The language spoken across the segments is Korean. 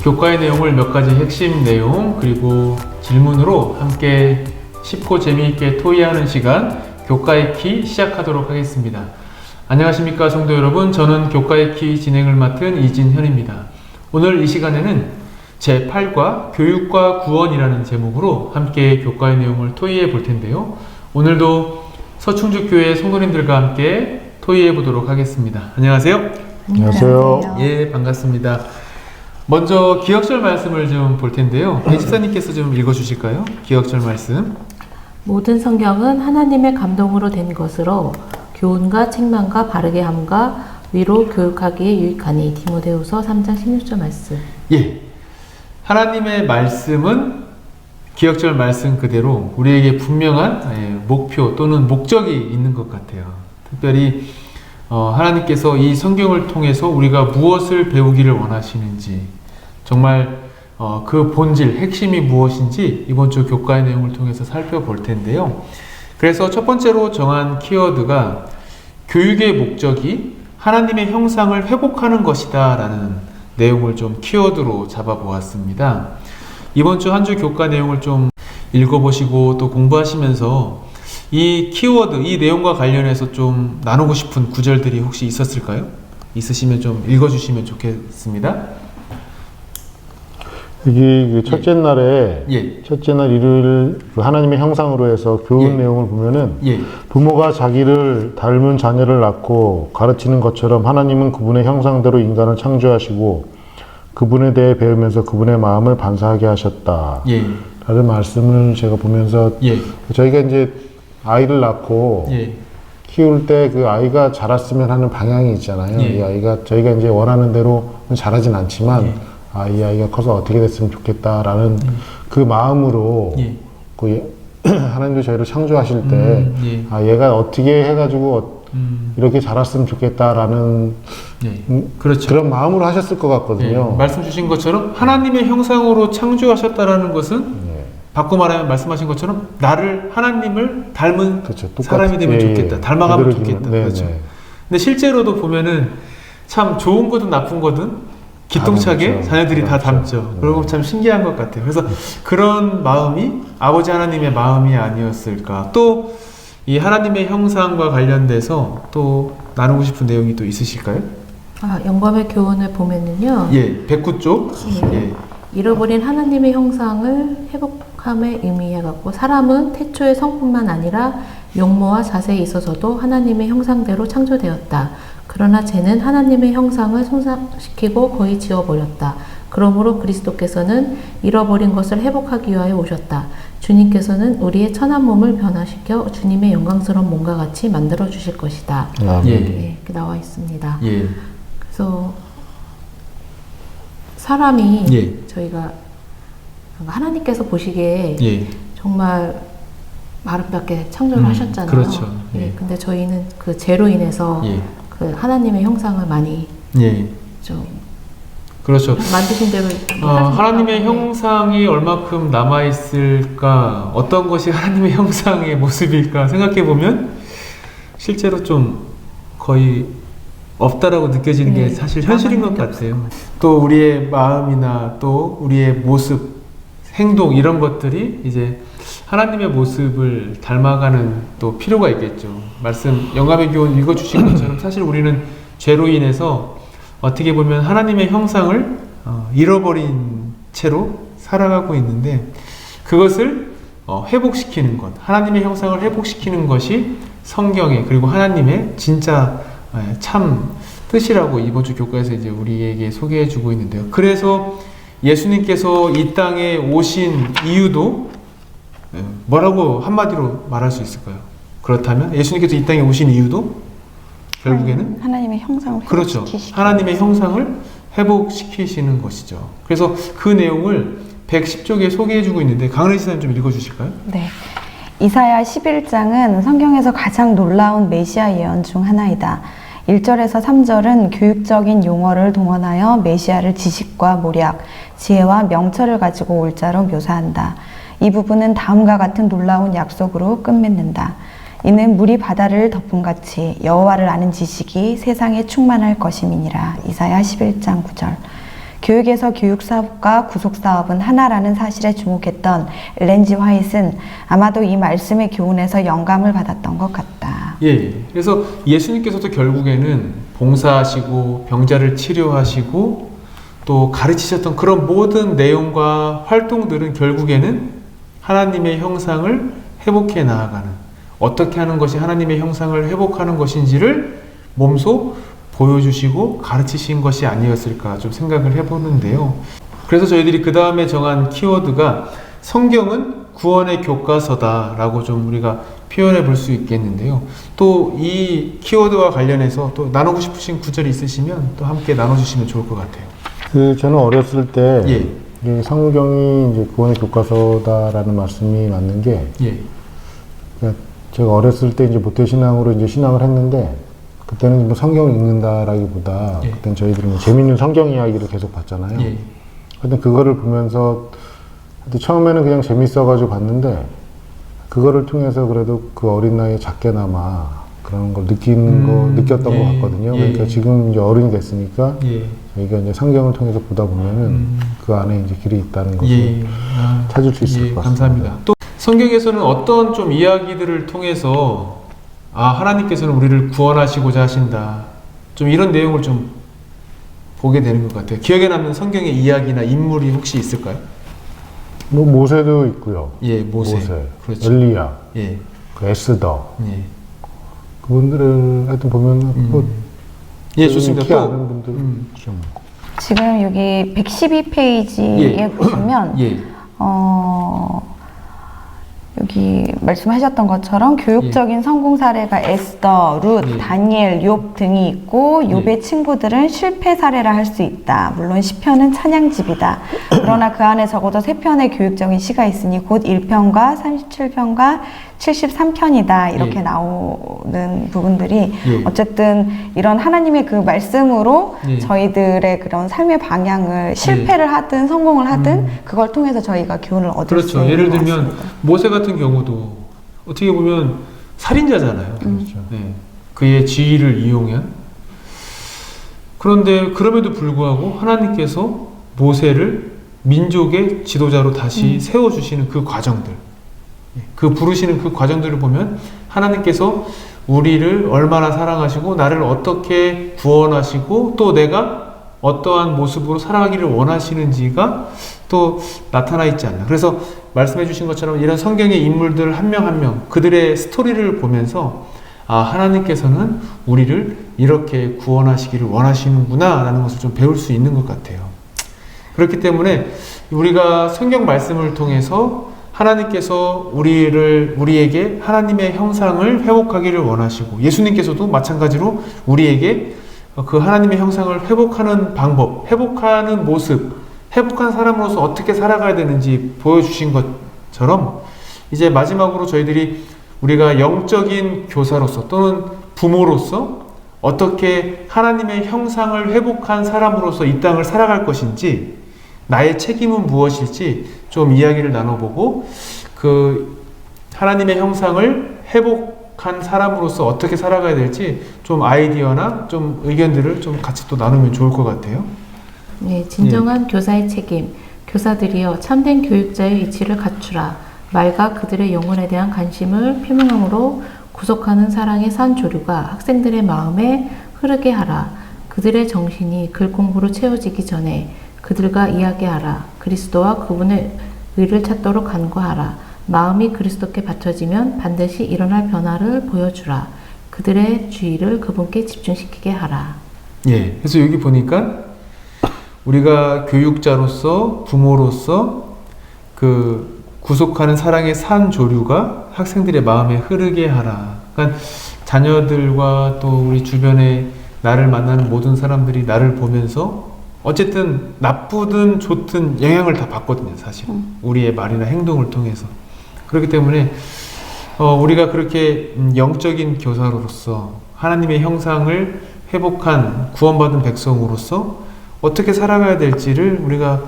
교과의 내용을 몇 가지 핵심 내용 그리고 질문으로 함께 쉽고 재미있게 토의하는 시간 교과의 키 시작하도록 하겠습니다. 안녕하십니까 성도 여러분, 저는 교과의 키 진행을 맡은 이진현입니다. 오늘 이 시간에는 제8과 교육과 구원이라는 제목으로 함께 교과의 내용을 토의해 볼 텐데요. 오늘도 서충주교회 성도님들과 함께 토의해 보도록 하겠습니다. 안녕하세요. 안녕하세요. 예, 반갑습니다. 먼저 기억절 말씀을 좀 볼 텐데요. 집사님께서 좀 읽어주실까요? 기억절 말씀. 모든 성경은 하나님의 감동으로 된 것으로 교훈과 책망과 바르게 함과 위로 교육하기에 유익하니. 디모데후서 3장 16절 말씀. 예, 하나님의 말씀은 기억절 말씀 그대로 우리에게 분명한 목표 또는 목적이 있는 것 같아요. 특별히 하나님께서 이 성경을 통해서 우리가 무엇을 배우기를 원하시는지, 정말 그 본질, 핵심이 무엇인지 이번 주 교과의 내용을 통해서 살펴볼 텐데요. 그래서 첫 번째로 정한 키워드가 교육의 목적이 하나님의 형상을 회복하는 것이다 라는 내용을 좀 키워드로 잡아보았습니다. 이번 주 한 주 교과 내용을 좀 읽어보시고 또 공부하시면서 이 키워드, 이 내용과 관련해서 좀 나누고 싶은 구절들이 혹시 있었을까요? 있으시면 좀 읽어주시면 좋겠습니다. 이게 첫째 날에 예. 첫째 날 일요일 하나님의 형상으로 해서 교훈 예. 내용을 보면은 예. 부모가 자기를 닮은 자녀를 낳고 가르치는 것처럼 하나님은 그분의 형상대로 인간을 창조하시고 그분에 대해 배우면서 그분의 마음을 반사하게 하셨다. 예. 라는 말씀을 제가 보면서 예. 저희가 이제 아이를 낳고 예. 키울 때 그 아이가 자랐으면 하는 방향이 있잖아요. 예. 이 아이가 저희가 이제 원하는 대로 자라진 않지만 예. 이 아이가 커서 어떻게 됐으면 좋겠다라는 그 마음으로 예. 하나님도 저희를 창조하실 때 예. 얘가 어떻게 해가지고 이렇게 자랐으면 좋겠다라는 예. 그렇죠. 그런 마음으로 하셨을 것 같거든요. 예. 말씀 주신 것처럼 하나님의 형상으로 창조하셨다라는 것은 바꿔 말하면 말씀하신 것처럼 나를 하나님을 닮은 그렇죠. 사람이 되면 좋겠다. 닮아가면 좋겠다. 네, 그렇죠. 네. 근데 실제로도 보면은 참 좋은 거든 나쁜 거든 기똥차게 닮죠. 자녀들이 다 닮죠. 그리고 참 신기한 것 같아요. 그래서 그런 마음이 아버지 하나님의 마음이 아니었을까. 또 이 하나님의 형상과 관련돼서 또 나누고 싶은 내용이 또 있으실까요? 영감의 교훈을 보면은요. 예, 109쪽. 예. 잃어버린 하나님의 형상을 회복함에 의미해갖고, 사람은 태초의 성뿐만 아니라 용모와 자세에 있어서도 하나님의 형상대로 창조되었다. 그러나 쟤는 하나님의 형상을 손상시키고 거의 지워버렸다. 그러므로 그리스도께서는 잃어버린 것을 회복하기 위하여 오셨다. 주님께서는 우리의 천한 몸을 변화시켜 주님의 영광스러운 몸과 같이 만들어 주실 것이다. 예. 이렇게 나와 있습니다. 예. 그래서 사람이 예. 저희가 하나님께서 보시기에 예. 정말 아름답게 창조를 하셨잖아요. 그렇죠. 예. 예. 근데 저희는 그 죄로 인해서 예. 그 하나님의 형상을 많이 예. 좀 그렇죠. 만드신 대로 하나님의 형상이 얼마큼 남아있을까, 어떤 것이 하나님의 형상의 모습일까 생각해보면 실제로 좀 거의 없다라고 느껴지는 게 사실 현실인 것 같아요. 또 우리의 마음이나 또 우리의 모습, 행동 이런 것들이 이제 하나님의 모습을 닮아가는 또 필요가 있겠죠. 말씀 영감의 교훈 읽어주신 것처럼 사실 우리는 죄로 인해서 어떻게 보면 하나님의 형상을 잃어버린 채로 살아가고 있는데, 그것을 회복시키는 것, 하나님의 형상을 회복시키는 것이 성경의 그리고 하나님의 진짜 참 뜻이라고 이번 주 교과에서 이제 우리에게 소개해 주고 있는데요. 그래서 예수님께서 이 땅에 오신 이유도 뭐라고 한마디로 말할 수 있을까요? 그렇다면 예수님께서 이 땅에 오신 이유도 결국에는 하나님의 형상을 그렇죠. 회복시키시기 하나님의 형상을 회복시키시는 것이죠. 그래서 그 내용을 110쪽에 소개해주고 있는데 강은혜 지사님 좀 읽어주실까요? 네. 이사야 11장은 성경에서 가장 놀라운 메시아 예언 중 하나이다. 1절에서 3절은 교육적인 용어를 동원하여 메시아를 지식과 모략, 지혜와 명철을 가지고 올 자로 묘사한다. 이 부분은 다음과 같은 놀라운 약속으로 끝맺는다. 이는 물이 바다를 덮음같이 여호와를 아는 지식이 세상에 충만할 것임이니라. 이사야 11장 9절. 교육에서 교육사업과 구속사업은 하나라는 사실에 주목했던 엘렌 G. 화이트는 아마도 이 말씀의 교훈에서 영감을 받았던 것 같다. 예. 그래서 예수님께서도 결국에는 봉사하시고 병자를 치료하시고 또 가르치셨던 그런 모든 내용과 활동들은 결국에는 하나님의 형상을 회복해 나아가는, 어떻게 하는 것이 하나님의 형상을 회복하는 것인지를 몸소 보여주시고 가르치신 것이 아니었을까 좀 생각을 해보는데요. 그래서 저희들이 그 다음에 정한 키워드가 성경은 구원의 교과서다라고 좀 우리가 표현해 볼 수 있겠는데요. 또 이 키워드와 관련해서 또 나누고 싶으신 구절이 있으시면 또 함께 나눠주시면 좋을 것 같아요. 저는 어렸을 때 예. 이 성경이 이제 구원의 교과서다라는 말씀이 맞는 게, 예. 그러니까 제가 어렸을 때 이제 모태신앙으로 이제 신앙을 했는데, 그때는 뭐 성경을 읽는다라기보다 예. 그때는 저희들이 뭐 재밌는 성경 이야기를 계속 봤잖아요. 예. 근데 그거를 보면서 처음에는 그냥 재밌어가지고 봤는데, 그거를 통해서 그래도 그 어린 나이에 작게나마 그런 걸 느꼈던 예. 것 같거든요. 예. 그러니까 지금 이제 어른이 됐으니까 예. 저희가 이제 성경을 통해서 보다 보면은 그 안에 이제 길이 있다는 것을 예. 찾을 수 있을 것 같습니다. 감사합니다. 또 성경에서는 어떤 좀 이야기들을 통해서 하나님께서는 우리를 구원하시고자 하신다, 좀 이런 내용을 좀 보게 되는 것 같아요. 기억에 남는 성경의 이야기나 인물이 혹시 있을까요? 뭐 모세도 있고요. 예, 모세. 그렇죠. 엘리야, 예. 그 에스더, 예. 그분들을 하여튼 보면 뭐 예, 좋습니다. 키 또 아는 분들 좀. 지금 여기 112페이지에 예. 보시면 예. 여기 말씀하셨던 것처럼 교육적인 성공 사례가 에스더, 룻, 예. 다니엘, 욥 등이 있고 욥의 예. 친구들은 실패 사례라 할 수 있다. 물론 시편은 찬양집이다. 그러나 그 안에 적어도 3편의 교육적인 시가 있으니 곧 1편과 37편과 73편이다. 이렇게 예. 나오는 부분들이 예. 어쨌든 이런 하나님의 그 말씀으로 예. 저희들의 그런 삶의 방향을 실패를 하든 성공을 하든 그걸 통해서 저희가 교훈을 얻을 수 그렇죠. 있는 예를 것 들면 같습니다. 모세 같은 경우도 어떻게 보면 살인자잖아요. 그렇죠. 네. 그의 지위를 이용한. 그런데 그럼에도 불구하고 하나님께서 모세를 민족의 지도자로 다시 세워주시는 그 과정들, 그 부르시는 그 과정들을 보면 하나님께서 우리를 얼마나 사랑하시고 나를 어떻게 구원하시고 또 내가 어떠한 모습으로 살아가기를 원하시는지가 또 나타나 있지 않나. 그래서 말씀해 주신 것처럼 이런 성경의 인물들 한 명 한 명 그들의 스토리를 보면서 하나님께서는 우리를 이렇게 구원하시기를 원하시는구나 라는 것을 좀 배울 수 있는 것 같아요. 그렇기 때문에 우리가 성경 말씀을 통해서 하나님께서 우리에게 하나님의 형상을 회복하기를 원하시고, 예수님께서도 마찬가지로 우리에게 그 하나님의 형상을 회복하는 방법, 회복하는 모습, 회복한 사람으로서 어떻게 살아가야 되는지 보여주신 것처럼, 이제 마지막으로 저희들이 우리가 영적인 교사로서 또는 부모로서 어떻게 하나님의 형상을 회복한 사람으로서 이 땅을 살아갈 것인지, 나의 책임은 무엇일지 좀 이야기를 나눠보고, 그 하나님의 형상을 회복한 사람으로서 어떻게 살아가야 될지 좀 아이디어나 좀 의견들을 좀 같이 또 나누면 좋을 것 같아요. 네, 진정한 교사의 책임. 교사들이여 참된 교육자의 이치를 갖추라. 말과 그들의 영혼에 대한 관심을 표명함으로 구속하는 사랑의 산 조류가 학생들의 마음에 흐르게 하라. 그들의 정신이 글 공부로 채워지기 전에 그들과 이야기하라. 그리스도와 그분의 의를 찾도록 간구하라. 마음이 그리스도께 받쳐지면 반드시 일어날 변화를 보여주라. 그들의 주의를 그분께 집중시키게 하라. 예, 그래서 여기 보니까 우리가 교육자로서, 부모로서 그 구속하는 사랑의 산 조류가 학생들의 마음에 흐르게 하라. 그러니까 자녀들과 또 우리 주변에 나를 만나는 모든 사람들이 나를 보면서 어쨌든 나쁘든 좋든 영향을 다 받거든요, 사실. 우리의 말이나 행동을 통해서. 그렇기 때문에 우리가 그렇게 영적인 교사로서 하나님의 형상을 회복한 구원받은 백성으로서 어떻게 살아가야 될지를 우리가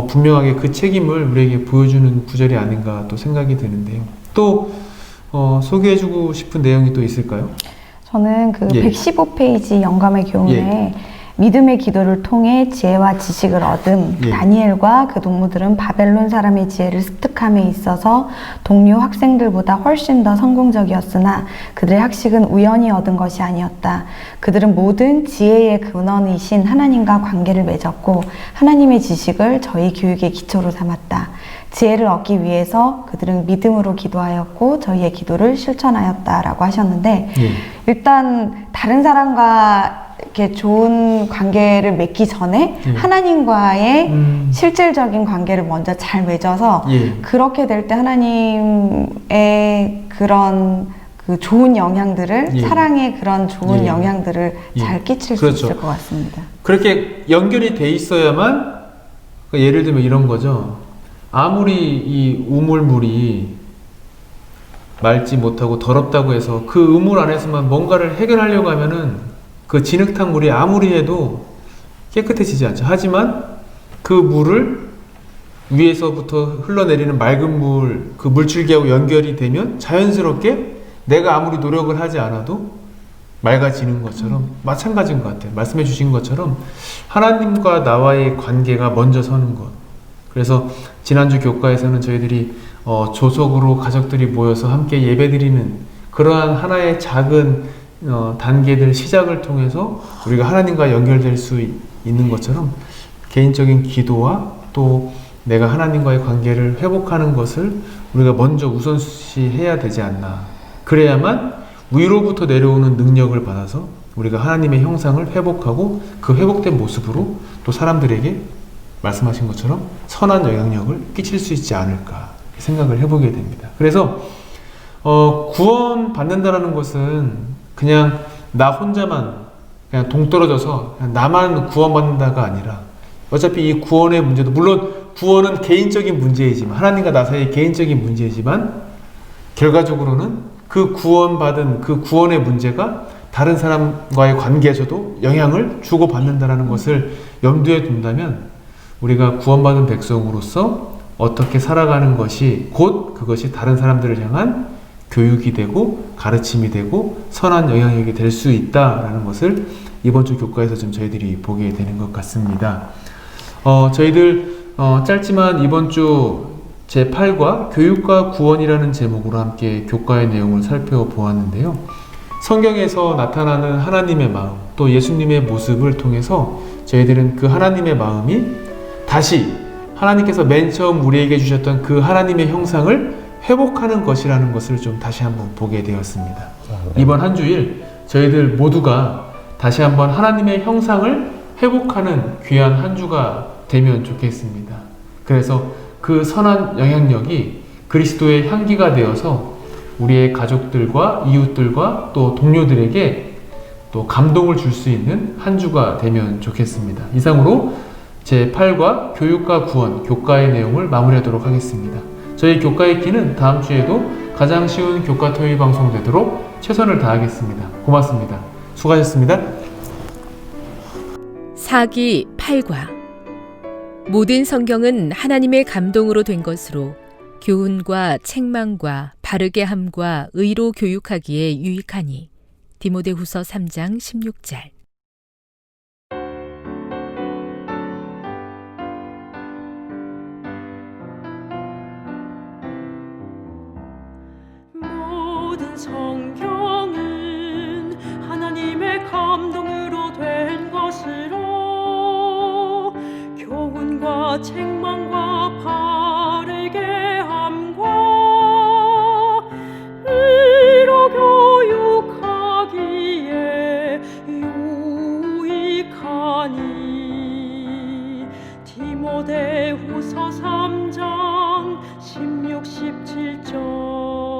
분명하게 그 책임을 우리에게 보여주는 구절이 아닌가 또 생각이 드는데요. 또 소개해주고 싶은 내용이 또 있을까요? 저는 그 예. 115페이지 영감의 교훈에 믿음의 기도를 통해 지혜와 지식을 얻음. 예. 다니엘과 그 동무들은 바벨론 사람의 지혜를 습득함에 있어서 동료 학생들보다 훨씬 더 성공적이었으나 그들의 학식은 우연히 얻은 것이 아니었다. 그들은 모든 지혜의 근원이신 하나님과 관계를 맺었고 하나님의 지식을 저희 교육의 기초로 삼았다. 지혜를 얻기 위해서 그들은 믿음으로 기도하였고 저희의 기도를 실천하였다라고 하셨는데 예. 일단 다른 사람과 이렇게 좋은 관계를 맺기 전에 하나님과의 실질적인 관계를 먼저 잘 맺어서 예. 그렇게 될 때 하나님의 그런 그 좋은 영향들을 예. 사랑의 그런 좋은 예. 영향들을 예. 잘 끼칠 그렇죠. 수 있을 것 같습니다. 그렇게 연결이 돼 있어야만 그러니까 예를 들면 이런 거죠. 아무리 이 우물물이 맑지 못하고 더럽다고 해서 그 우물 안에서만 뭔가를 해결하려고 하면은 그 진흙탕 물이 아무리 해도 깨끗해지지 않죠. 하지만 그 물을 위에서부터 흘러내리는 맑은 물, 그 물줄기하고 연결이 되면 자연스럽게 내가 아무리 노력을 하지 않아도 맑아지는 것처럼 마찬가지인 것 같아요. 말씀해 주신 것처럼 하나님과 나와의 관계가 먼저 서는 것. 그래서 지난주 교과에서는 저희들이 조석으로 가족들이 모여서 함께 예배드리는 그러한 하나의 작은 단계들 시작을 통해서 우리가 하나님과 연결될 수 있는 것처럼 개인적인 기도와 또 내가 하나님과의 관계를 회복하는 것을 우리가 먼저 우선시해야 되지 않나. 그래야만 위로부터 내려오는 능력을 받아서 우리가 하나님의 형상을 회복하고 그 회복된 모습으로 또 사람들에게 말씀하신 것처럼 선한 영향력을 끼칠 수 있지 않을까 생각을 해보게 됩니다. 그래서 구원 받는다라는 것은 그냥 나 혼자만 그냥 동떨어져서 그냥 나만 구원받는다가 아니라 어차피 이 구원의 문제도 물론 구원은 개인적인 문제이지만 하나님과 나 사이의 개인적인 문제이지만 결과적으로는 그 구원받은 그 구원의 문제가 다른 사람과의 관계에서도 영향을 주고받는다라는 것을 염두에 둔다면 우리가 구원받은 백성으로서 어떻게 살아가는 것이 곧 그것이 다른 사람들을 향한 교육이 되고 가르침이 되고 선한 영향력이 될 수 있다라는 것을 이번 주 교과에서 좀 저희들이 보게 되는 것 같습니다. 저희들 짧지만 이번 주 제8과 교육과 구원이라는 제목으로 함께 교과의 내용을 살펴보았는데요. 성경에서 나타나는 하나님의 마음 또 예수님의 모습을 통해서 저희들은 그 하나님의 마음이 다시 하나님께서 맨 처음 우리에게 주셨던 그 하나님의 형상을 회복하는 것이라는 것을 좀 다시 한번 보게 되었습니다. 이번 한 주일 저희들 모두가 다시 한번 하나님의 형상을 회복하는 귀한 한 주가 되면 좋겠습니다. 그래서 그 선한 영향력이 그리스도의 향기가 되어서 우리의 가족들과 이웃들과 또 동료들에게 또 감동을 줄 수 있는 한 주가 되면 좋겠습니다. 이상으로 제8과 교육과 구원, 교과의 내용을 마무리하도록 하겠습니다. 저희 교과의 키는 다음 주에도 가장 쉬운 교과 토요일 방송 되도록 최선을 다하겠습니다. 고맙습니다. 수고하셨습니다. 사기 8과 모든 성경은 하나님의 감동으로 된 것으로 교훈과 책망과 바르게 함과 의로 교육하기에 유익하니. 디모데후서 3장 16절. 모든 성경은 하나님의 감동으로 된 것으로 교훈과 책망과 바르게 함과 의로 교육하기에 유익하니. 디모데후서 3장 16, 17절.